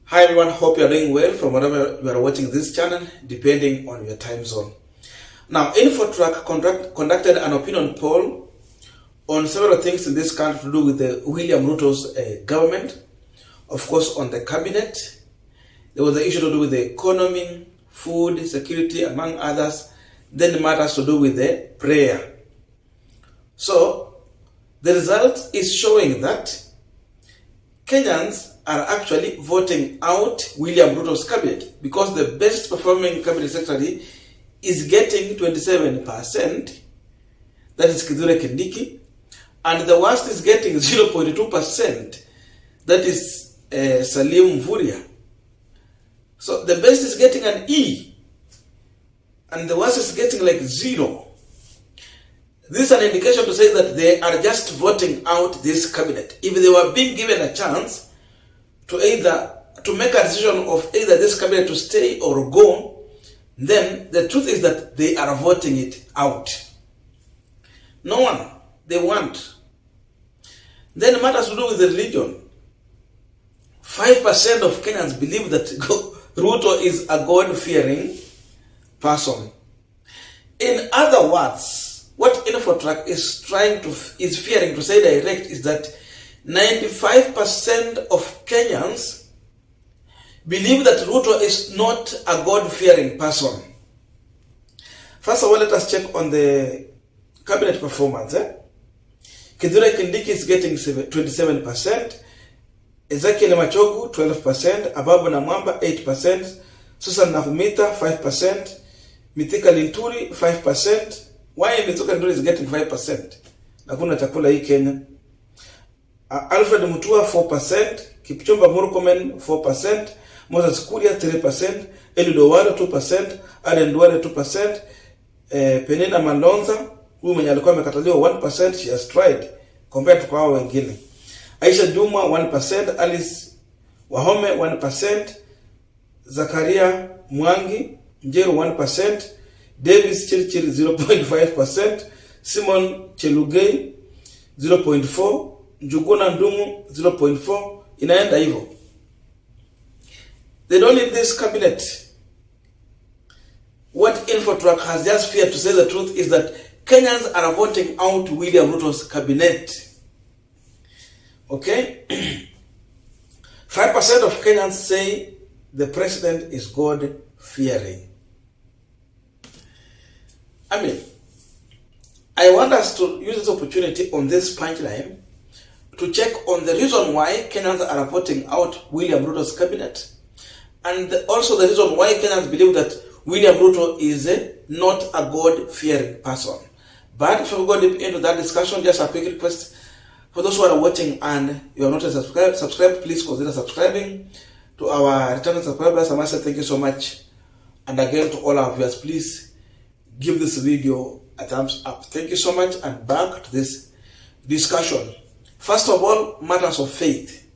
Hi everyone, hope you are doing well from wherever you are watching this channel, depending on your time zone. Now, InfoTrack conducted an opinion poll on several things in this country to do with the William Ruto's government. Of course, on the cabinet, there was the issue to do with the economy, food, security, among others. Then matters to do with the prayer. So, the result is showing that Kenyans are actually voting out William Ruto's cabinet because the best performing cabinet secretary is getting 27%, that is Kithure Kindiki, and the worst is getting 0.2%, that is Salim Mvurya. So the best is getting an E, and the worst is getting like 0. This is an indication to say that they are just voting out this cabinet. If they were being given a chance to make a decision of either this cabinet to stay or go, then the truth is that they are voting it out. No one, they want. Then matters to do with the religion. 5% of Kenyans believe that Ruto is a God-fearing person. In other words, what InfoTrack is fearing to say direct is that 95% of Kenyans believe that Ruto is not a God-fearing person. First of all, let us check on the cabinet performance. Kithure Kindiki is getting 27%, Ezekiel Machogu 12%, Ababu Namwamba 8%, Susan Nahumita 5%, Mithika Linturi 5%. Why Mithika Linturi is getting 5%? Nakuna chakula hii Kenya. Alfred Mutua 4%, Kipchumba Murkomen 4%, Moses Kuria 3%, Eliud Owalo 2%, Aden Duale 2%, Penina Malonza, huyu mwenye alikuwa amekataliwa 1%, she has tried compared to kwa hao wengine. Aisha Juma 1%, Alice Wahome 1%, Zakaria Mwangi Njeru 1%, Davis Chirchir 0.5%, Simon Chelugei 0.4%, Njuguna Ndungu 0.4%, inaenda hivyo. They don't need this cabinet. What InfoTrack has just feared to say the truth is that Kenyans are voting out William Ruto's cabinet. Okay? 5% of Kenyans say the president is God-fearing. I want us to use this opportunity on this punchline to check on the reason why Kenyans are voting out William Ruto's cabinet, and also the reason why Kenyans believe that William Ruto is not a God-fearing person. But before we go deep into that discussion, just a quick request for those who are watching and you are not subscribed, please consider subscribing. To our returning subscribers, I must say thank you so much. And again, to all our viewers, please give this video a thumbs up. Thank you so much, and back to this discussion. First of all, matters of faith.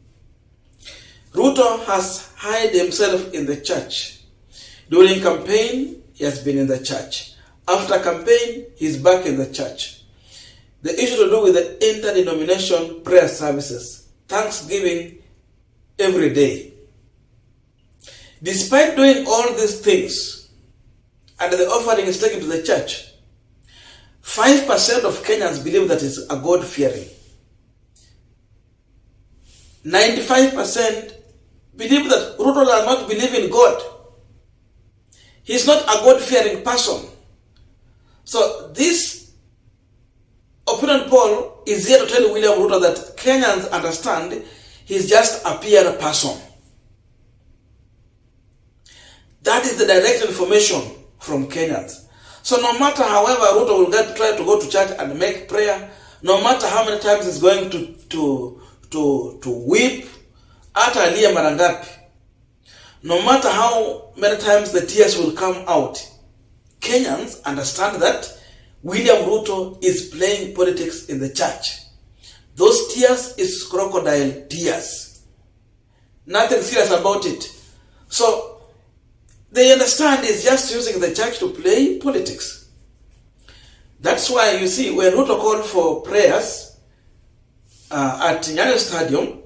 Ruto has hid himself in the church. During campaign, he has been in the church. After campaign, he's back in the church. The issue to do with the interdenomination prayer services, Thanksgiving every day. Despite doing all these things, and the offering is taken to the church, 5% of Kenyans believe that it's a God-fearing. 95% believe that Ruto does not believe in God. He's not a God-fearing person. So this opinion poll is here to tell William Ruto that Kenyans understand he's just a PR person. That is the direct information from Kenyans. So no matter however Ruto will try to go to church and make prayer, no matter how many times he's going to weep, hata alie mara ngapi, no matter how many times the tears will come out, Kenyans understand that William Ruto is playing politics in the church. Those tears is crocodile tears. Nothing serious about it. So they understand he's just using the church to play politics. That's why you see when Ruto called for prayers at Nyayo Stadium,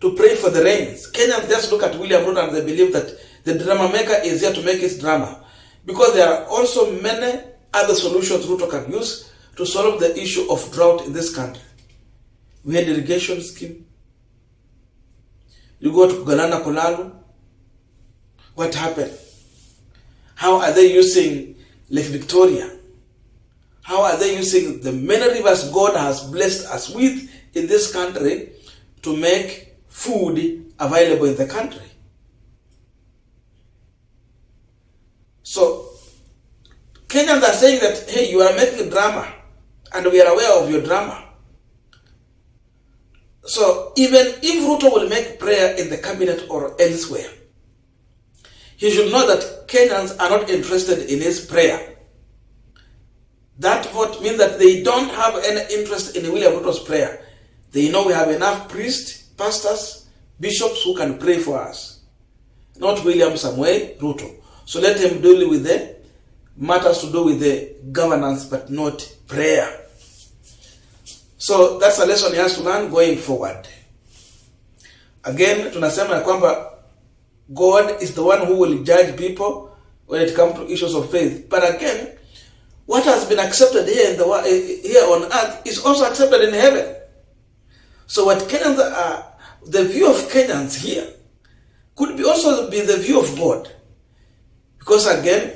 to pray for the rains. Kenyans just look at William Ruto and they believe that the drama maker is here to make his drama. Because there are also many other solutions Ruto can use to solve the issue of drought in this country. We had irrigation scheme. You go to Galana Kolalu. What happened? How are they using Lake Victoria? How are they using the many rivers God has blessed us with in this country to make food available in the country? So, Kenyans are saying that, hey, you are making drama, and we are aware of your drama. So, even if Ruto will make prayer in the cabinet or elsewhere, he should know that Kenyans are not interested in his prayer. That vote means that they don't have any interest in William Ruto's prayer. They know we have enough priests, pastors, bishops who can pray for us. Not William Samuel Ruto. So let him deal with the matters to do with the governance, but not prayer. So that's a lesson he has to learn going forward. Again, tunasema ya kwamba God is the one who will judge people when it comes to issues of faith. But again, what has been accepted here here on earth is also accepted in heaven. So what Kenyans are, the view of Kenyans here could be also be the view of God. Because again,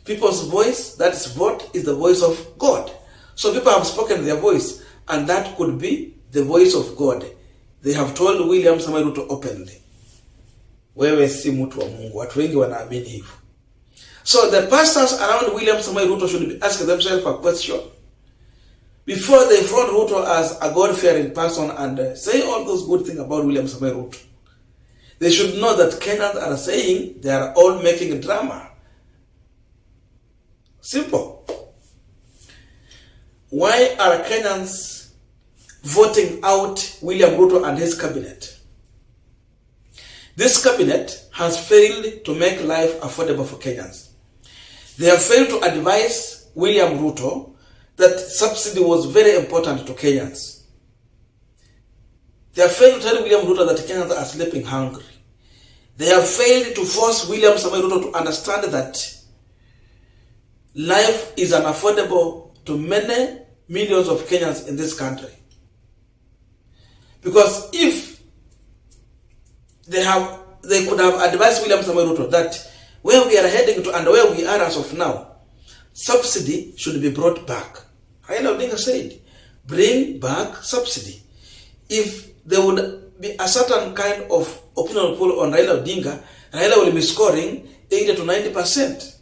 people's voice, that is vote, is the voice of God. So people have spoken their voice, and that could be the voice of God. They have told William Samoei Ruto openly, wewe si mtu wa Mungu. Watu wengi wanaamini hivyo. So the pastors around William Samoei Ruto should be asking themselves a question before they front Ruto as a God-fearing person and say all those good things about William Samoei Ruto. They should know that Kenyans are saying they are all making drama. Simple. Why are Kenyans voting out William Ruto and his cabinet? This cabinet has failed to make life affordable for Kenyans. They have failed to advise William Ruto that subsidy was very important to Kenyans. They have failed to tell William Ruto that Kenyans are sleeping hungry. They have failed to force William Samoei Ruto to understand that life is unaffordable to many millions of Kenyans in this country. Because if they could have advised William Samoei Ruto that where we are heading to and where we are as of now, subsidy should be brought back. Raila Odinga said, bring back subsidy. If there would be a certain kind of opinion poll on Raila Odinga, Raila will be scoring 80 to 90%.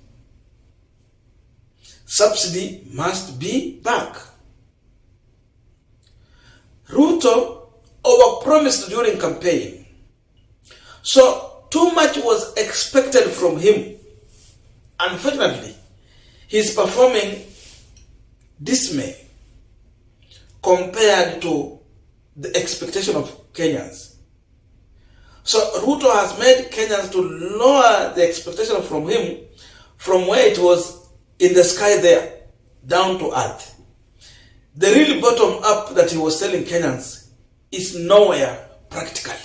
Subsidy must be back. Ruto overpromised during campaign. So too much was expected from him. Unfortunately, he's performing dismay compared to the expectation of Kenyans. So Ruto has made Kenyans to lower the expectation from him from where it was in the sky there, down to earth. The real bottom up that he was telling Kenyans is nowhere practically.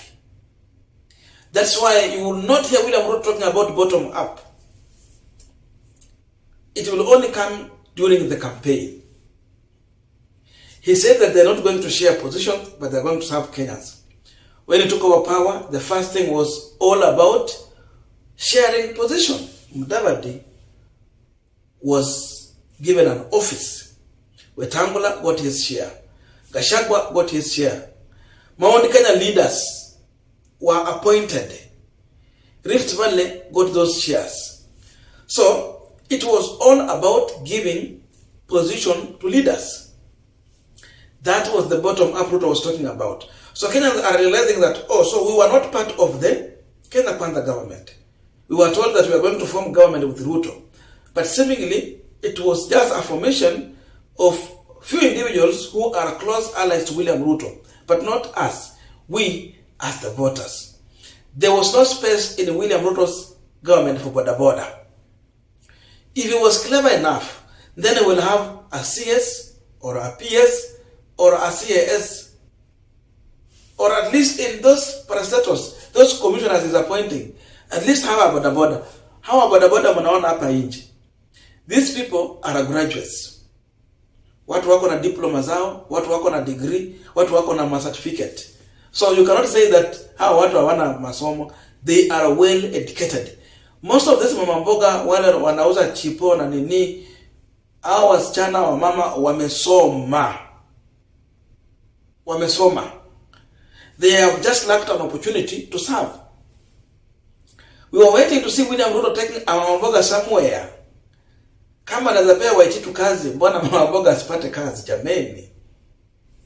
That's why you will not hear William Ruto talking about bottom up. It will only come during the campaign. He said that they're not going to share positions, but they're going to serve Kenyans. When he took over power, the first thing was all about sharing position. Mudavadi was given an office. Wetangula got his share. Gachagua got his share. Mount Kenya leaders were appointed. Rift Valley got those shares. So it was all about giving position to leaders. That was the bottom up Ruto was talking about. So Kenyans are realizing that, so we were not part of the Kenya Kwanza government. We were told that we are going to form government with Ruto. But seemingly, it was just a formation of few individuals who are close allies to William Ruto, but not us, we as the voters. There was no space in William Ruto's government for border. If he was clever enough, then he will have a CS or a PS or a CAS or at least in those parastatals, those commissioners is appointing, at least hawa bodaboda. Hawa bodaboda mnaona hapa nje. These people are graduates. Watu wako na diploma zao, watu wako na degree, watu wako na certificate. So you cannot say that hawa watu hawana masomo. They are well educated. Most of this mama mboga wale wanauza chipo na nini, hao wasichana wa mama wamesoma. Wamesoma. They have just lacked an opportunity to serve. We were waiting to see William Ruto taking mama mboga somewhere. Kama anaweza pea Waititu kazi, mbona mama mboga asipate kazi jameni?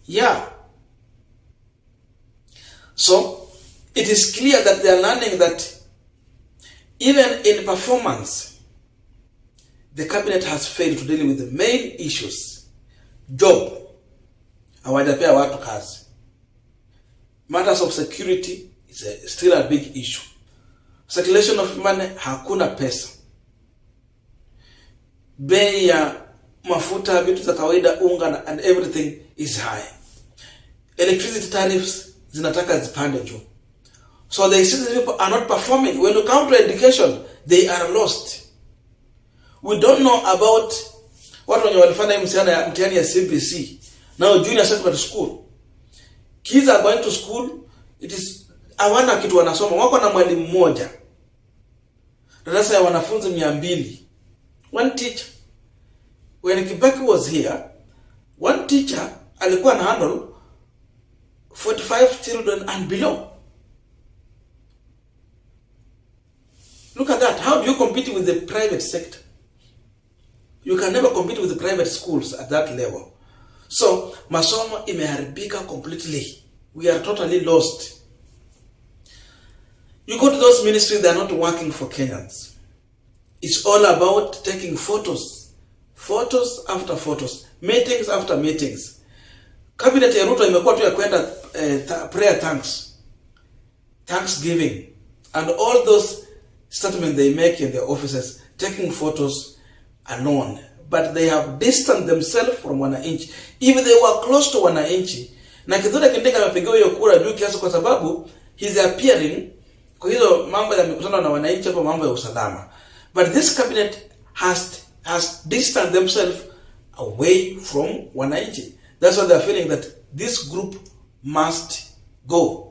Yeah. So it is clear that they are learning that even in performance, the cabinet has failed to deal with the main issues. Job, hawajapea watu kazi. Matters of security is still a big issue. Circulation of money, hakuna pesa. Bei ya mafuta, vitu za kawaida, unga and everything is high. Electricity tariffs zinataka zipande juu. So the citizen people are not performing. When you come to education, they are lost. We don't know about watu wenye walifanya mtihani ya CBC. Now junior secondary school. Kids are going to school, it is hawana kitu wanasoma. Wako na mwalimu mmoja. Darasa ya wanafunzi 200. One teacher. When Kibaki was here, one teacher alikuwa na handle 45 children and below. Look at that. How do you compete with the private sector? You can never compete with the private schools at that level. So, masomo imeharibika completely. We are totally lost. You go to those ministries, they are not working for Kenyans. It's all about taking photos. Photos after photos. Meetings after meetings. Cabinet ya Ruto imekuwa tu ya kwenda prayer thanks. Thanksgiving. And all those statements they make in their offices, taking photos alone. But they have distanced themselves from wananchi. If they were close to wananchi, na Kithure Kindiki amepigiwa hiyo kura juu kiasi kwa sababu he's appearing kwa hizo mambo ya mikutano na wananchi hapo, mambo ya usalama. But this cabinet has distanced themselves away from wananchi. That's why they're feeling that this group must go.